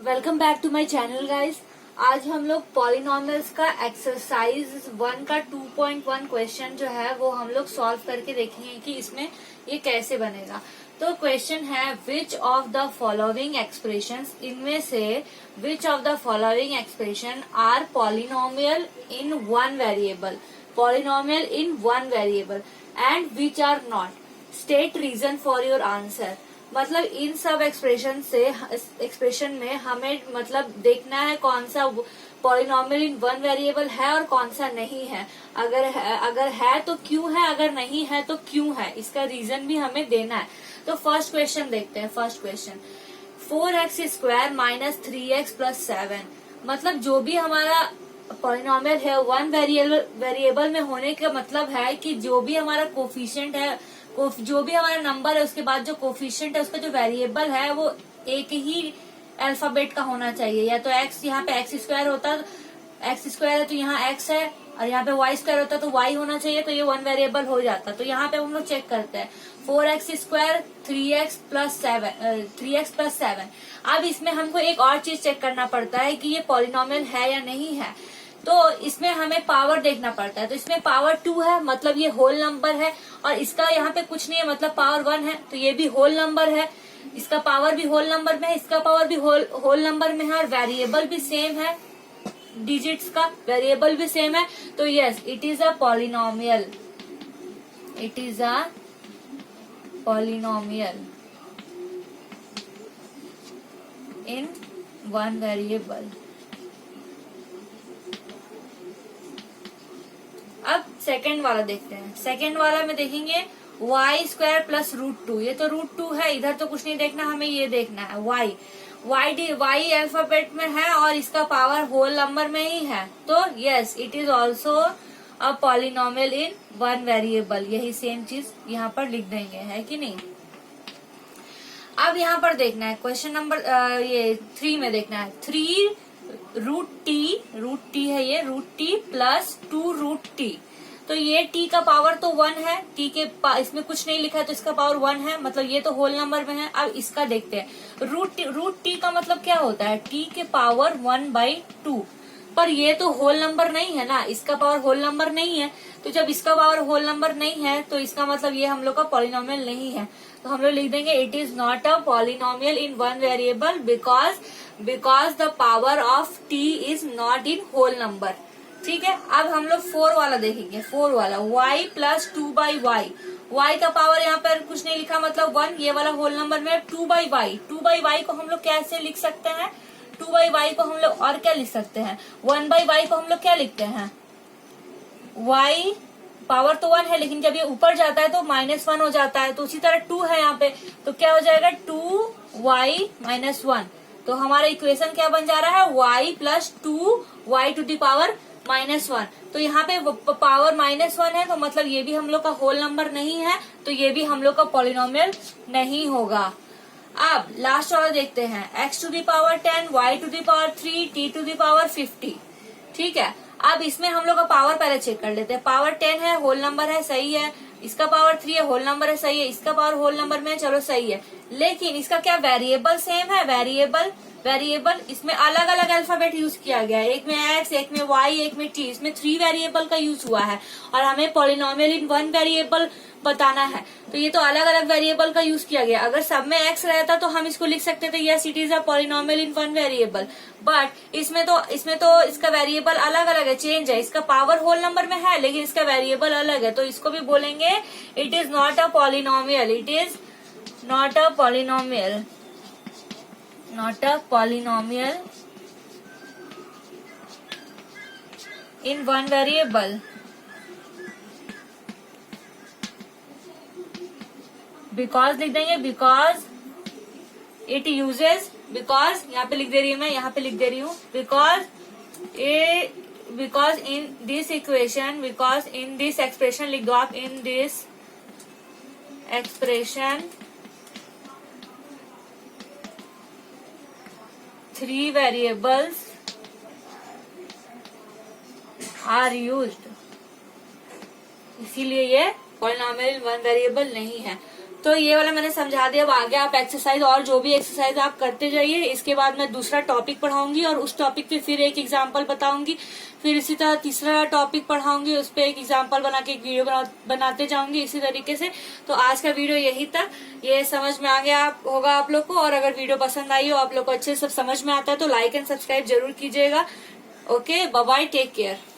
Welcome back to my channel guys. आज हम लोग पॉलिनॉमियल्स का एक्सरसाइज 1 का 2.1 क्वेश्चन जो है वो हम लोग सॉल्व करके देखेंगे कि इसमें ये कैसे बनेगा। तो क्वेश्चन है which of the following expressions, इनमें से which of the following expression are polynomial in one variable, polynomial in one variable and which are not. State reason for your answer. मतलब इन सब एक्सप्रेशन में हमें मतलब देखना है कौन सा पॉलिनॉमियल इन वन वेरिएबल है और कौन सा नहीं है। अगर है तो क्यों है, अगर नहीं है तो क्यों है, इसका रीजन भी हमें देना है। तो फर्स्ट क्वेश्चन देखते हैं। First question 4x² minus 3x plus 7। मतलब जो भी हमारा पॉलिनॉमियल है वन वेरिएबल में होने का मतलब है कि जो भी हमारा कोफिशिएंट है, जो भी हमारा नंबर है उसके बाद जो कोफिशिएंट है उसका जो वेरिएबल है वो एक ही अल्फाबेट का होना चाहिए। या तो x, यहाँ पे x² होता, x² है तो यहाँ x है, और यहाँ पे y² होता तो y होना चाहिए, तो ये वन वेरिएबल हो जाता। तो यहाँ पे हम लोग चेक करते हैं 4x² 3x प्लस 7। अब इसमें हमको एक और चीज चेक करना पड़ता है कि ये पॉलिनॉमियल है या नहीं है। तो इसमें हमें पावर देखना पड़ता है। तो इसमें पावर 2 है, मतलब ये होल नंबर है, और इसका यहाँ पे कुछ नहीं है, मतलब पावर 1 है, तो ये भी होल नंबर है। इसका पावर भी होल नंबर में है, इसका पावर भी होल नंबर में है, और वेरिएबल भी सेम है, डिजिट्स का वेरिएबल भी सेम है। तो yes, it is a polynomial, it is a polynomial in one variable. अब सेकंड वाला देखते हैं। सेकंड वाला में देखेंगे y² प्लस √2। ये तो √2 है, इधर तो कुछ नहीं देखना, हमें ये देखना है y अल्फाबेट में है और इसका पावर होल नंबर में ही है। तो yes, it is also a polynomial in one variable. यही सेम चीज यहाँ पर लिख देंगे, है कि नहीं। अब यहाँ पर देखना है क्वेश्चन नंबर ये 3 में देखना है 3 √t है, ये √t प्लस 2 √t। तो ये t का पावर तो 1 है, t के इसमें कुछ नहीं लिखा है तो इसका पावर 1 है, मतलब ये तो होल नंबर में है। अब इसका देखते हैं √t का मतलब क्या होता है, t के पावर 1/2। पर ये तो होल नंबर नहीं है ना, इसका पावर होल नंबर नहीं है। तो जब इसका पावर होल नंबर नहीं है तो इसका मतलब ये हम लोग का पॉलिनॉमियल नहीं है। तो हम लोग लिख देंगे it is not a polynomial in one variable because the power of t is not in whole number. ठीक है। अब हम लोग 4 वाला देखेंगे। 4 वाला y प्लस 2/y। y का पावर यहाँ पर कुछ नहीं लिखा, मतलब 1, ये वाला होल नंबर में 2/y। 2/y को हम लोग कैसे लिख सकते हैं, 2/y को हम लोग और क्या लिख सकते हैं, 1/y को हम लोग क्या लिखते हैं, y पावर तो 1 है, लेकिन जब ये ऊपर जाता है तो -1 हो जाता है। तो उसी तरह 2 है यहाँ पे, तो क्या हो जाएगा 2y - 1। तो हमारा इक्वेशन क्या बन जा रहा है, y plus 2y to the power -1। तो यहाँ पे पावर -1 है, तो मतलब ये भी हम लोग का होल नंबर नहीं है, तो ये भी हम लोग का पॉलिनॉमियल नहीं होगा। अब लास्ट वाला देखते हैं x to the power 10, y to the power 3, t to the power 50। ठीक है। अब इसमें हम लोग का पावर पहले चेक कर लेते हैं। पावर 10 है, होल नंबर है, सही है। इसका पावर 3 है, होल नंबर है, सही है। इसका पावर होल नंबर में है, चलो सही है। लेकिन इसका क्या वेरिएबल सेम है, वेरिएबल इसमें अलग अलग अल्फाबेट यूज किया गया है। एक में x, एक में y, एक में t। इसमें 3 वेरिएबल का यूज हुआ है और हमें पॉलिनॉमियल इन वन वेरिएबल बताना है। तो ये तो अलग अलग वेरिएबल का यूज किया गया। अगर सब में x रहता तो हम इसको लिख सकते थे yes it is a polynomial in one variable. But इसमें तो इसका वेरिएबल अलग अलग है, चेंज है। इसका पावर होल नंबर में है लेकिन इसका वेरिएबल अलग है, तो इसको भी बोलेंगे it is not a polynomial, it is not a polynomial, not a polynomial in one variable because लिख देंगे because it uses, because यहाँ पे लिख दे रही हूँ मैं, यहाँ पे लिख दे रही हूँ because in this equation, because in this expression लिख दो आप, in this expression 3 variables are used, इसीलिए ये पॉलिनॉमियल वन वेरिएबल नहीं है। तो ये वाला मैंने समझा दिया। अब आगे आप एक्सरसाइज और जो भी एक्सरसाइज आप करते जाइए। इसके बाद मैं दूसरा टॉपिक पढ़ाऊंगी और उस टॉपिक पे फिर एक एग्जांपल बताऊंगी। फिर इसी तरह तीसरा टॉपिक पढ़ाऊंगी, उस पे एक एग्जांपल बना के एक वीडियो बनाते जाऊंगी इसी तरीके से। तो आज का वीडियो यही तक। ये समझ में आ गया होगा आप लोग को, और अगर वीडियो पसंद आई हो, आप लोग को अच्छे से सब समझ में आता है, तो लाइक एंड सब्सक्राइब जरूर कीजिएगा। Okay, bye bye, take care.